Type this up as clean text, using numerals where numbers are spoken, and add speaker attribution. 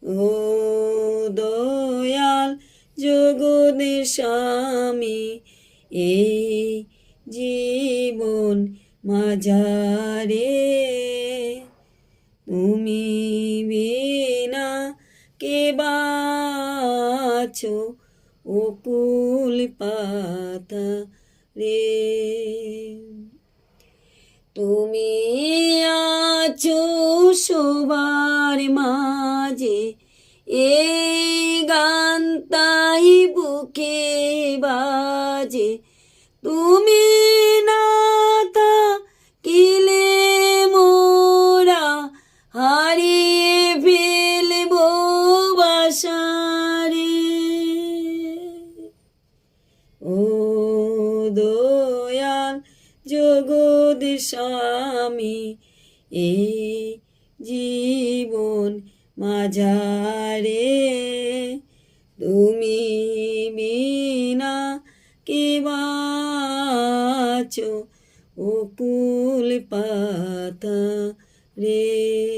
Speaker 1: ও দয়াল জগতের স্বামী, এই জীবন মাঝারে তুমি বিনা কে বাছো অকুল পাতা রে। তুমি আছো সবার মাঝে, এই গান তাই বুকে বাজে। তুমি না থাকিলে মোরা হারিয়ে ফেলবো বাসারে। ও দয়াল জগৎ স্বামী, এই জীবন মাঝারে তুমি বিনা কে বাছো অকুল পাতা রে।